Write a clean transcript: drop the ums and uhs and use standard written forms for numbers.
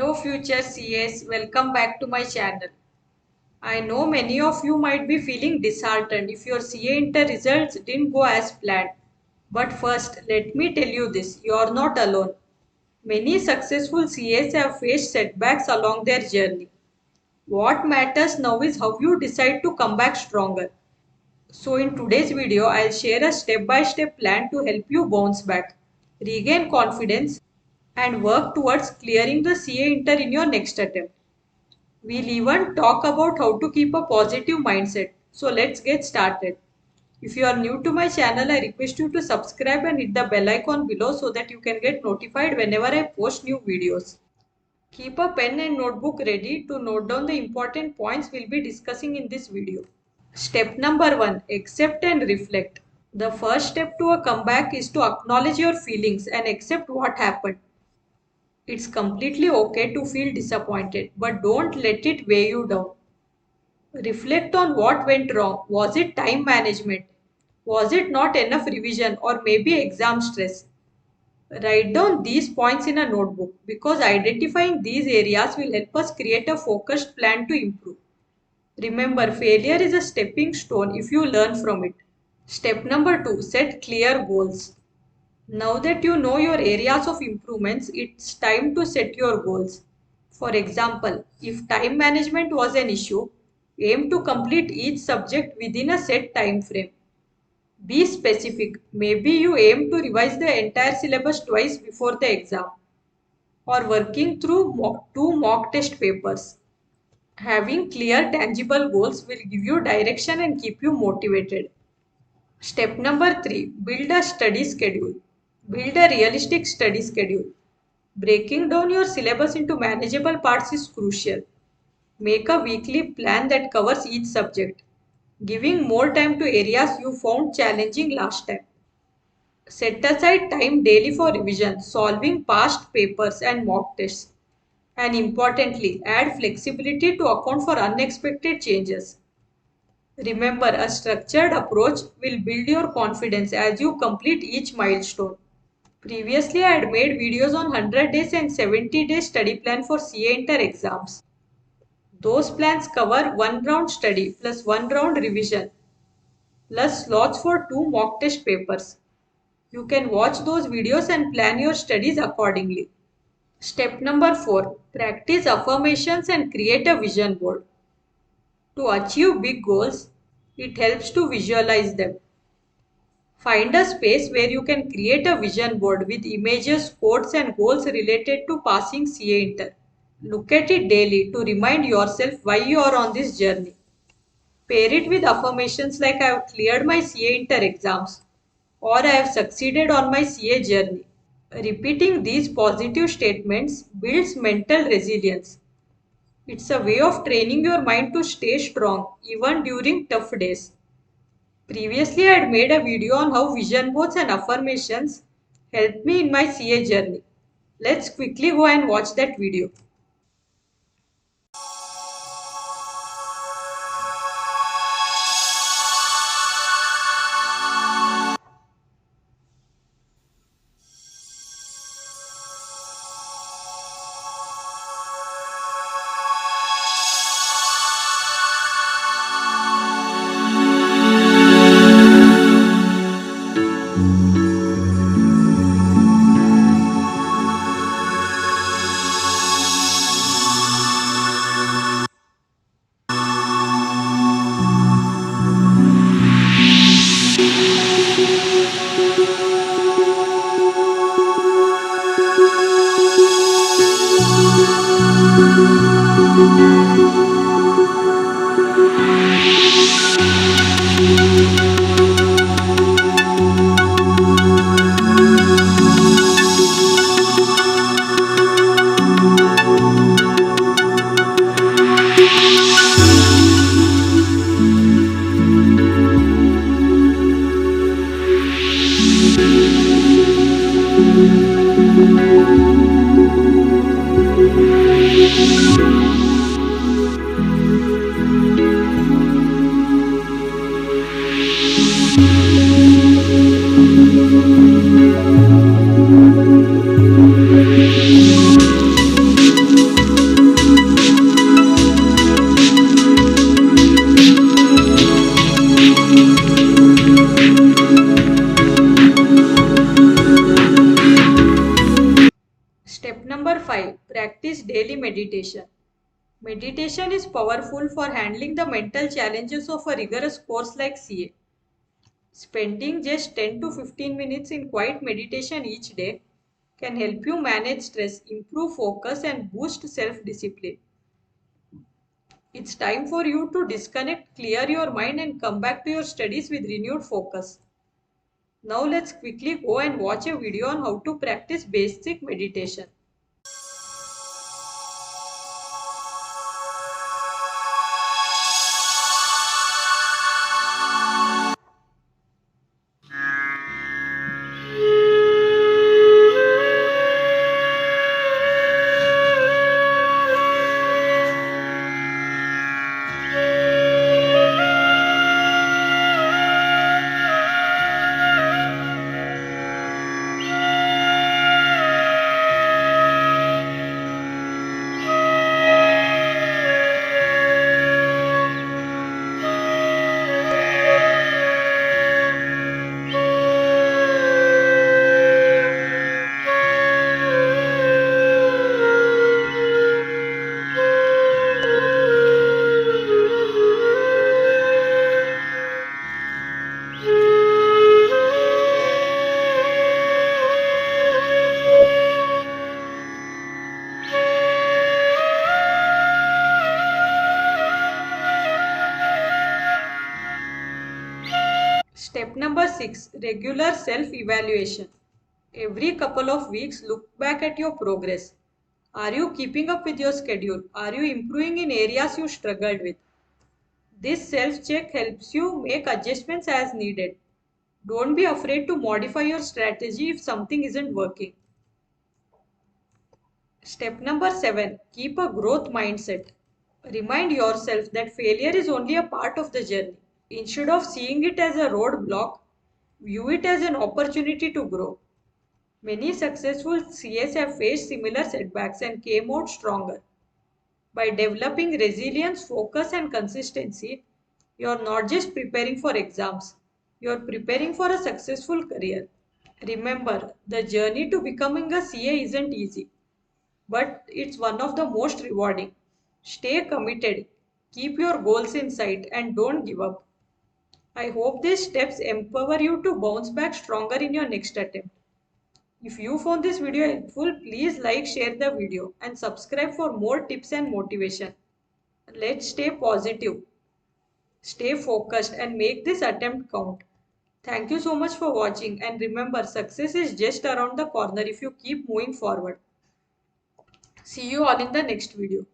Hello future CS, welcome back to my channel. I know many of you might be feeling disheartened if your CA inter results didn't go as planned. But first, let me tell you this, you are not alone. Many successful CAs have faced setbacks along their journey. What matters now is how you decide to come back stronger. So in today's video, I'll share a step-by-step plan to help you bounce back, regain confidence, and work towards clearing the CA inter in your next attempt. We'll even talk about how to keep a positive mindset. So let's get started. If you are new to my channel, I request you to subscribe and hit the bell icon below so that you can get notified whenever I post new videos. Keep a pen and notebook ready to note down the important points we'll be discussing in this video. Step number 1. Accept and reflect. The first step to a comeback is to acknowledge your feelings and accept what happened. It's completely okay to feel disappointed, but don't let it weigh you down. Reflect on what went wrong. Was it time management? Was it not enough revision or maybe exam stress? Write down these points in a notebook because identifying these areas will help us create a focused plan to improve. Remember, failure is a stepping stone if you learn from it. Step number 2. Set clear goals. Now that you know your areas of improvements, it's time to set your goals. For example, if time management was an issue, aim to complete each subject within a set time frame. Be specific. Maybe you aim to revise the entire syllabus twice before the exam or working through two mock test papers. Having clear, tangible goals will give you direction and keep you motivated. Step number 3. Build a study schedule. Build a realistic study schedule. Breaking down your syllabus into manageable parts is crucial. Make a weekly plan that covers each subject, giving more time to areas you found challenging last time. Set aside time daily for revision, solving past papers and mock tests. And importantly, add flexibility to account for unexpected changes. Remember, a structured approach will build your confidence as you complete each milestone. Previously, I had made videos on 100 days and 70 days study plan for CA Inter exams. Those plans cover one round study plus one round revision plus slots for two mock test papers. You can watch those videos and plan your studies accordingly. Step number 4. Practice affirmations and create a vision board. To achieve big goals, it helps to visualize them. Find a space where you can create a vision board with images, quotes, and goals related to passing CA Inter. Look at it daily to remind yourself why you are on this journey. Pair it with affirmations like I have cleared my CA Inter exams or I have succeeded on my CA journey. Repeating these positive statements builds mental resilience. It's a way of training your mind to stay strong even during tough days. Previously, I had made a video on how vision boards and affirmations helped me in my CA journey. Let's quickly go and watch that video. daily meditation. Meditation is powerful for handling the mental challenges of a rigorous course like CA. Spending just 10 to 15 minutes in quiet meditation each day can help you manage stress, improve focus, and boost self discipline. It's time for you to disconnect, clear your mind, and come back to your studies with renewed focus. Now, let's quickly go and watch a video on how to practice basic meditation. Step number 6, regular self evaluation. Every couple of weeks, look back at your progress. Are you keeping up with your schedule? Are you improving in areas you struggled with? This self check helps you make adjustments as needed. Don't be afraid to modify your strategy if something isn't working. Step number 7, keep a growth mindset. Remind yourself that failure is only a part of the journey. Instead of seeing it as a roadblock, view it as an opportunity to grow. Many successful CS have faced similar setbacks and came out stronger. By developing resilience, focus, and consistency, you are not just preparing for exams, you are preparing for a successful career. Remember, the journey to becoming a CA isn't easy, but it's one of the most rewarding. Stay committed, keep your goals in sight, and don't give up. I hope these steps empower you to bounce back stronger in your next attempt. If you found this video helpful, please like, share the video, and subscribe for more tips and motivation. Let's stay positive, stay focused, and make this attempt count. Thank you so much for watching, and remember, success is just around the corner if you keep moving forward. See you all in the next video.